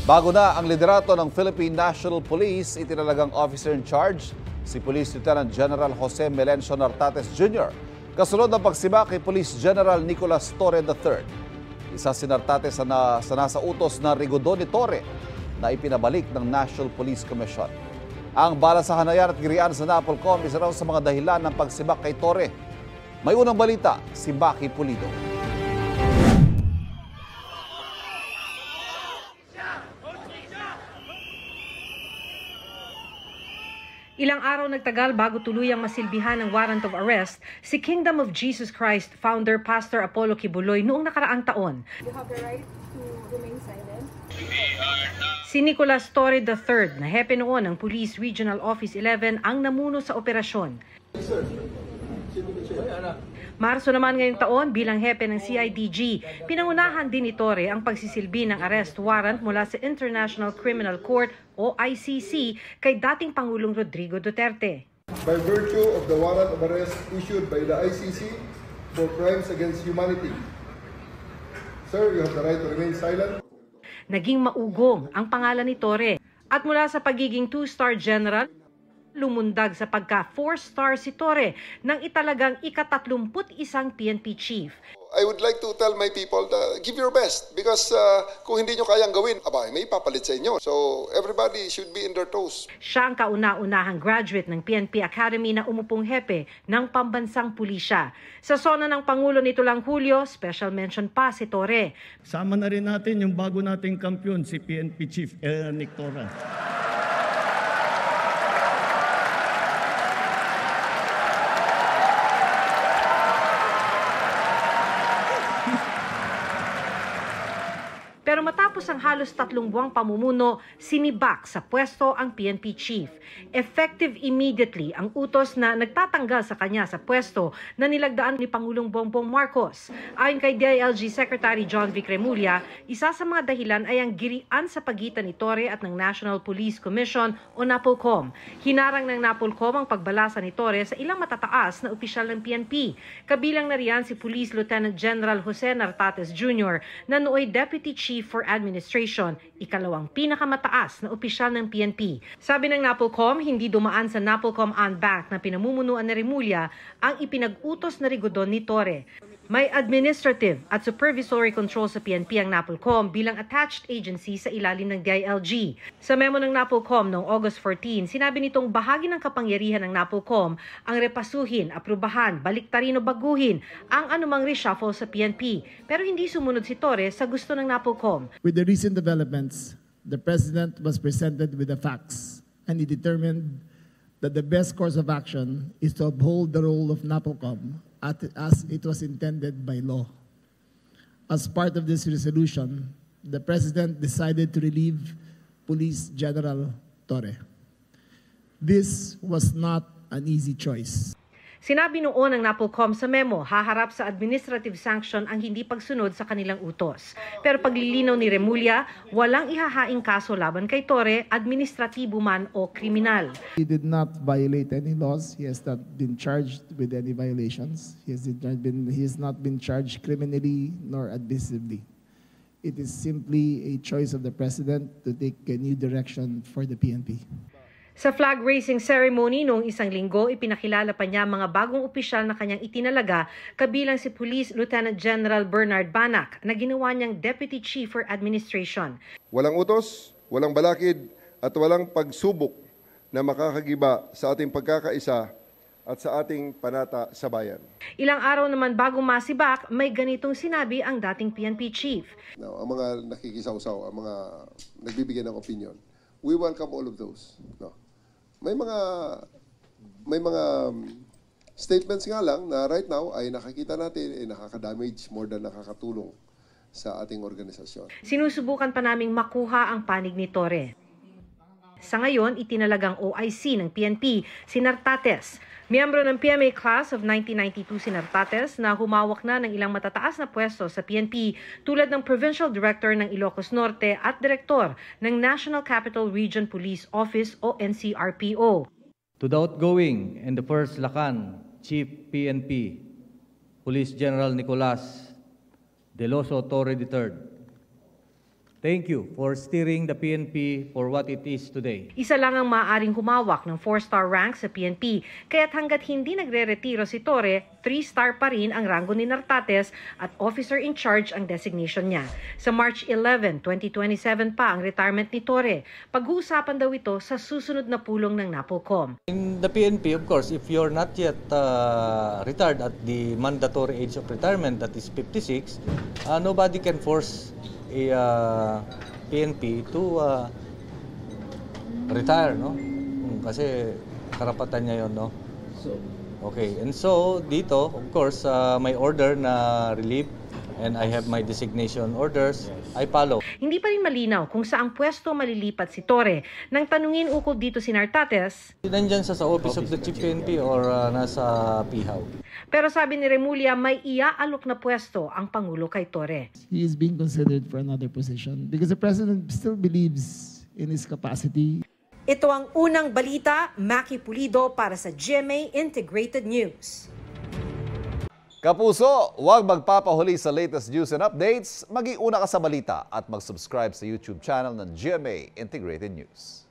Bago na ang liderato ng Philippine National Police, itinalagang officer in charge si Police Lieutenant General Jose Melencio Nartates Jr. Kasunod ng pagsibak kay Police General Nicolas Torre III. Isa si Nartates sa nasa utos na Rigodon ni Torre na ipinabalik ng National Police Commission. Ang balasahan at girian sa NAPOLCOM isa raw sa mga dahilan ng pagsibak kay Torre. May unang balita si Baki Pulido. Ilang araw nagtagal bago tuluyang masilbihan ng warrant of arrest si Kingdom of Jesus Christ founder Pastor Apollo Kibuloy noong nakaraang taon. You have the right to remain silent. Si Nicolas Torre III, na hepe noon ng Police Regional Office 11 ang namuno sa operasyon. Marso naman ngayong taon bilang hepe ng CIDG, pinangunahan din ni Torre ang pagsisilbi ng arrest warrant mula sa International Criminal Court o ICC kay dating Pangulong Rodrigo Duterte. By virtue of the warrant of arrest issued by the ICC for crimes against humanity. Sir, you have the right to remain silent. Naging maugong ang pangalan ni Torre at mula sa pagiging 2-star general, lumundag sa pagka 4-star si Torre nang italagang ika-31 PNP chief. I would like to tell my people to give your best because kung hindi nyo kayang gawin, may ipapalit sa inyo. So everybody should be in their toes. Siya ang kauna-unahang graduate ng PNP Academy na umupong hepe ng pambansang pulisya. Sa sona ng Pangulo nito lang Hulyo, special mention pa si Torre. Sama na rin natin yung bago nating kampiyon, si PNP Chief Nick Torre. Pero matapos ang halos 3 buwang pamumuno, sinibak sa pwesto ang PNP chief. Effective immediately ang utos na nagtatanggal sa kanya sa pwesto na nilagdaan ni Pangulong Bongbong Marcos. Ayon kay DILG Secretary John Vic Remulla, isa sa mga dahilan ay ang girian sa pagitan ni Torre at ng National Police Commission o NAPOLCOM. Hinarang ng NAPOLCOM ang pagbalasa ni Torre sa ilang matataas na opisyal ng PNP. Kabilang na riyan si Police Lieutenant General Jose Nartates Jr. na nooy Deputy Chief for Administration, ikalawang pinakamataas na opisyal ng PNP. Sabi ng NAPOLCOM, hindi dumaan sa NAPOLCOM Bank na pinamumunuan ni Remulla ang ipinag-utos na Rigodon ni Torre. May administrative at supervisory control sa PNP ang NAPOLCOM bilang attached agency sa ilalim ng DILG. Sa memo ng NAPOLCOM noong August 14, sinabi nitong bahagi ng kapangyarihan ng NAPOLCOM ang repasuhin, aprubahan, baliktarin o baguhin ang anumang reshuffle sa PNP. Pero hindi sumunod si Torre sa gusto ng NAPOLCOM. With the recent developments, the President was presented with the facts and he determined that the best course of action is to uphold the role of NAPOLCOM as it was intended by law. As part of this resolution, the President decided to relieve Police General Torre. This was not an easy choice. Sinabi noon ng NAPOLCOM sa memo, haharap sa administrative sanction ang hindi pagsunod sa kanilang utos. Pero paglilinaw ni Remulla, walang ihahaing kaso laban kay Torre, administratibo man o kriminal. He did not violate any laws. He has not been charged with any violations. He has not been charged criminally nor admissively. It is simply a choice of the President to take a new direction for the PNP. Sa flag raising ceremony noong isang linggo, ipinakilala pa niya mga bagong opisyal na kanyang itinalaga, kabilang si Police Lieutenant General Bernard Banac na ginawa niyang Deputy Chief for Administration. Walang utos, walang balakid, at walang pagsubok na makakagiba sa ating pagkakaisa at sa ating panata sa bayan. Ilang araw naman bago masibak, may ganitong sinabi ang dating PNP Chief. Now, ang mga nakikisawsaw, ang mga nagbibigay ng opinion, we welcome all of those. No. May mga statements nga lang na right now ay nakakita natin ay nakaka-damage more than nakakatulong sa ating organisasyon. Sinusubukan pa naming makuha ang panig ni Torre. Sa ngayon, itinalagang OIC ng PNP si Nartates. Miyembro ng PMA Class of 1992 si Nartates na humawak na ng ilang matataas na pwesto sa PNP tulad ng Provincial Director ng Ilocos Norte at Direktor ng National Capital Region Police Office o NCRPO. To the outgoing and the First Lacan Chief PNP, Police General Nicolas Deloso Torre III, Thank you for steering the PNP for what it is today. Isa lang ang maaaring humawak ng 4-star rank sa PNP, kaya't hanggat hindi nagre-retiro si Torre, 3-star pa rin ang rango ni Nartates at officer in charge ang designation niya. Sa March 11, 2027 pa ang retirement ni Torre. Pag-uusapan daw ito sa susunod na pulong ng NAPOLCOM. In the PNP, of course, if you're not yet retired at the mandatory age of retirement, that is 56, nobody can force a PNP to retire, no? Kasi karapatan niya yon, no? Okay, and so dito, of course, may order na relief and I have my designation orders, I follow. Hindi pa rin malinaw kung saang pwesto malilipat si Torre. Nang tanungin ukol dito si Nartates, Nandyan siya sa Office of the Chief PNP or nasa PIHAW. pero sabi ni Remulla may iaalok na pwesto ang Pangulo kay Torre. He is being considered for another position because the President still believes in his capacity. Ito ang unang balita, Maki Pulido para sa GMA Integrated News. Kapuso, huwag magpapahuli sa latest news and updates. Mag-iuna ka sa balita at mag-subscribe sa YouTube channel ng GMA Integrated News.